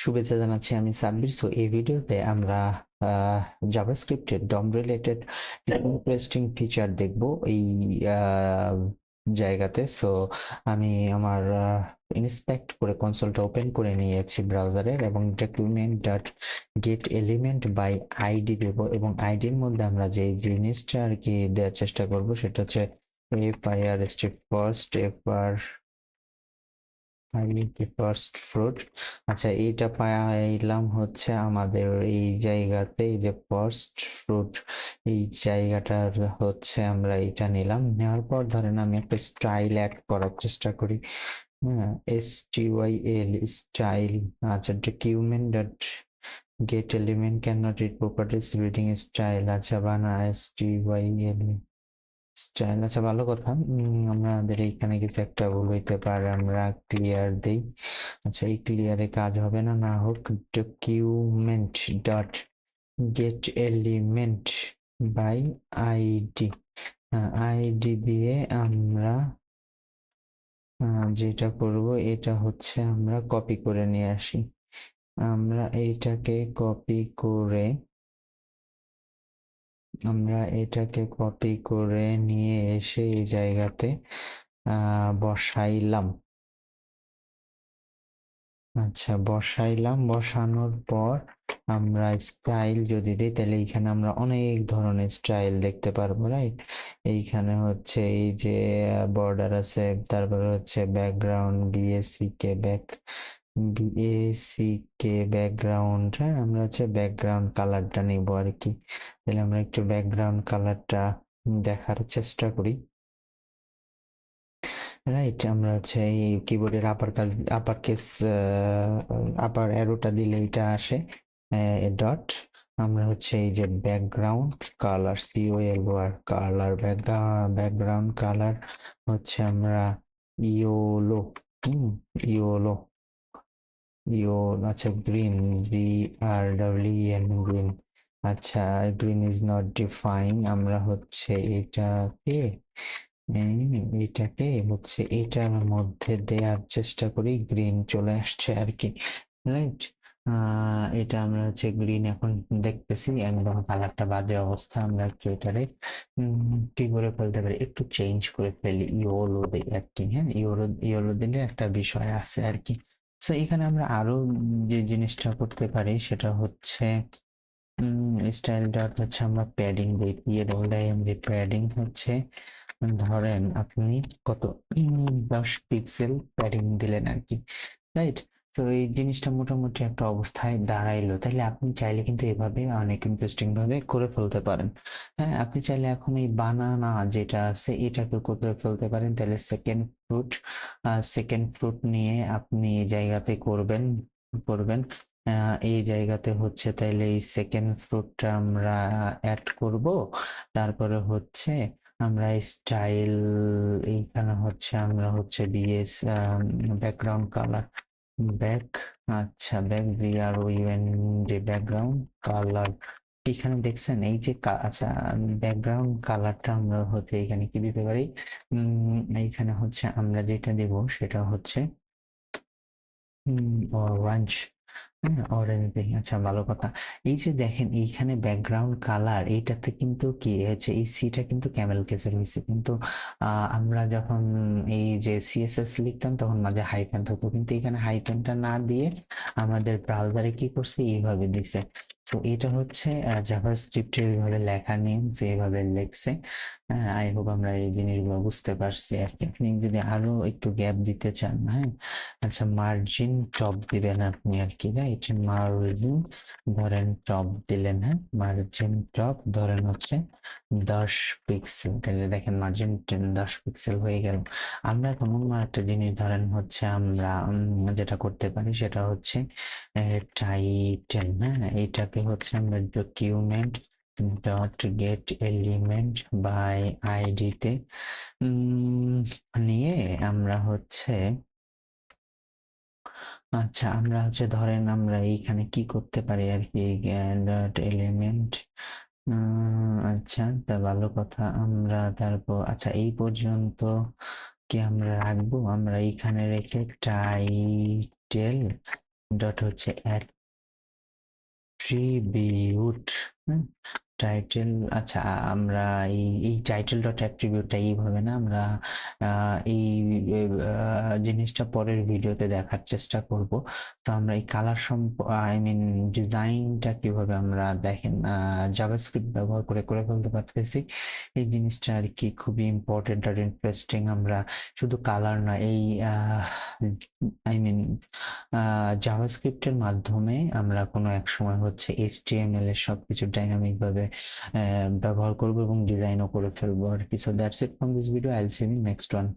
শুভেচ্ছা জানাচ্ছি, আমি সাব্বির। সো এই ভিডিওতে আমরা জাভাস্ক্রিপ্টের ডম রিলেটেড ইন্টারেস্টিং ফিচার দেখব এই জায়গাতে। সো আমি আমার ইন্সপেক্ট করে কনসোলটা ওপেন করে নিয়েছি ব্রাউজারের, এবং document dot get element by ID দেব, এবং আইডির মধ্যে আমরা যে জিনিসটা আর কি দেওয়ার চেষ্টা করব সেটা হচ্ছে FIRST first FR first fruit. আচ্ছা, এইটা পাইলাম হচ্ছে আমাদের এই জায়গাতে, এই যে ফার্স্ট ফ্রুট এই জায়গাটার হচ্ছে আমরা এটা নিলাম। নেওয়ার পর ধরেন আমি একটা স্টাইল অ্যাড করার চেষ্টা করি। হ্যাঁ, STYL স্টাইল। আচ্ছা, document dot get element can not read properties reading style. আচ্ছা, বানা STYL স্টাইল। আচ্ছা, ভালো কথা। আমাদের এইখানে কিছু একটা ভুল হইতে পারে, আমরা ক্লিয়ার দেই। আচ্ছা, এই ক্লিয়ারে কাজ হবে না, না হোক। Document dot get element by ID. ID দিয়ে আমরা যেটা করব এটা হচ্ছে আমরা কপি করে নিয়ে আসি। আমরা এইটাকে কপি করে নিয়ে এসে এই জায়গাতে বসাইলাম। আচ্ছা, বসানোর পর আমরা স্টাইল যদি দিই তাহলে এইখানে আমরা অনেক ধরনের স্টাইল দেখতে পারবো, রাইট? এইখানে হচ্ছে এই যে বর্ডার আছে, তারপরে হচ্ছে ব্যাকগ্রাউন্ড বিএসিকে ব্যাকগ্রাউন্ড। হ্যাঁ, আমরা হচ্ছে ব্যাকগ্রাউন্ড কালারটা নিব আর কি। তাহলে আমরা একটু ব্যাকগ্রাউন্ড কালারটা দেখার চেষ্টা করি, রাইট? আমরা হচ্ছে এই কিবোর্ডের আপার কেস আপার অ্যারোটা দিলে এটা আসে ডট। আমরা হচ্ছে এই যে background colour, COLOR colour, background colour হচ্ছে আমরা ইয়োলো। ইয়োলো ইয়ো আচ্ছা, গ্রিন, BRWN গ্রিন। আচ্ছা, গ্রিন ইজ নট ডিফাইন। আমরা হচ্ছে এটাকে হচ্ছে এটার মধ্যে দেওয়ার চেষ্টা করি, গ্রিন চলে আসছে আর কি, রাইট? এটা আমরা হচ্ছে গ্রিন এখন দেখতেছি, একদম কালারটা বাজে অবস্থা। আমরা একটু এটারে কি করে ফেলতে পারি, একটু চেঞ্জ করে ফেলি, ইয়োলো দিই আর কি। হ্যাঁ, ইয়োলো দিলে একটা বিষয় আছে আর কি। সো এখানে আমরা আরো যে জিনিসটা করতে পারি সেটা হচ্ছে স্টাইল ডট হচ্ছে আমরা প্যাডিং দিই, প্যাডিং হচ্ছে ধরেন আপনি কত 10 পিক্সেল প্যাডিং দিলেন আর কি, রাইট? তো এই জিনিসটা মোটামুটি একটা অবস্থায় দাঁড়াইলো। তাহলে আপনি চাইলে কিন্তু এভাবে অনেক ইন্টারেস্টিং ভাবে করে ফেলতে পারেন। হ্যাঁ, আপনি চাইলে এখন এই বানানা যেটা আছে এটাকে করে ফেলতে পারেন। তাহলে সেকেন্ড ফ্রুট নিয়ে আপনি এই জায়গাতে করবেন এই জায়গাতে হচ্ছে, তাইলে এই সেকেন্ড ফ্রুটটা আমরা অ্যাড করব। তারপরে হচ্ছে আমরা স্টাইল, এইখানে হচ্ছে আমরা হচ্ছে বিএস ব্যাকগ্রাউন্ড কালার, ব্যাক আচ্ছা BROUN যে ব্যাকগ্রাউন্ড কালার। এখানে দেখছেন এই যে আচ্ছা, ব্যাকগ্রাউন্ড কালারটা আমরা হচ্ছে এখানে কি দিতে পারি, এইখানে হচ্ছে আমরা যেটা দেব সেটা হচ্ছে অরেঞ্জ। হ্যাঁ, অরেঞ্জ। আচ্ছা, ভালো কথা। এই যে দেখেন এইখানে ব্যাকগ্রাউন্ড কালার, এইটাতে কিন্তু কি হচ্ছে, এই সিটা কিন্তু ক্যামেল কেসের হয়েছে, কিন্তু আমরা যখন এই যে CSS লিখতাম তখন মাঝে হাইফেন থাকতো, কিন্তু এখানে হাইফেনটা না দিয়ে আমাদের ব্রাউজারে কি করছে, এইভাবে দিছে। তো এটা হচ্ছে জাভাস্ক্রিপ্টের এইভাবে লেখা নিয়ম, যে এইভাবে লেখছে। হ্যাঁ, আই হোপ আমরা এই জিনিসগুলো বুঝতে পারছি আর কি। আপনি যদি আরো একটু গ্যাপ দিতে চান, হ্যাঁ, আচ্ছা, মার্জিন টপ দিবেন আপনি আর কি, রাইট? মার্জিন ধরেন টপ দিলেন, হ্যাঁ, মার্জিন টপ ধরেন হচ্ছে 10 পিক্সেল। তাহলে দেখেন মার্জিন 10 পিক্সেল হয়ে গেল। আমরা এখন অন্য একটা জিনিস ধরেন হচ্ছে আমরা যেটা করতে পারি সেটা হচ্ছে টাইটেল। হ্যাঁ, এটাকে হচ্ছে আমরা document dot get element by আইডিতে নিয়ে আমরা হচ্ছে, আচ্ছা, আমরা হচ্ছে ধরেন আমরা এইখানে কি করতে পারি আর কি, ডট এলিমেন্ট। আচ্ছা, তা ভালো কথা। আমরা তারপর আচ্ছা এই পর্যন্ত কি আমরা রাখবো, আমরা এইখানে রেখে টাইটেল ডট হচ্ছে অ্যাট্রিবিউট। টাইটেল, আচ্ছা আমরা এই টাইটেল ডট অ্যাট্রিবিউটটা এইভাবে না, আমরা এই জিনিসটা পরের ভিডিওতে দেখার চেষ্টা করব। তো আমরা এই কালার ডিজাইনটা কিভাবে আমরা দেখেন জাভাস্ক্রিপ্ট ব্যবহার করে ফেলতে পারতেছি। এই জিনিসটা আর কি খুবই ইম্পর্টেন্ট আর ইন্টারেস্টিং। আমরা শুধু কালার না, এই জাভাস্ক্রিপ্টের মাধ্যমে আমরা কোনো এক সময় হচ্ছে HTML এর সবকিছু ডাইনামিক ভাবে ব্যবহার করব এবং ডিজাইনও করে ফেলবো আর কি। So that's it from this video, I'll see you in next one.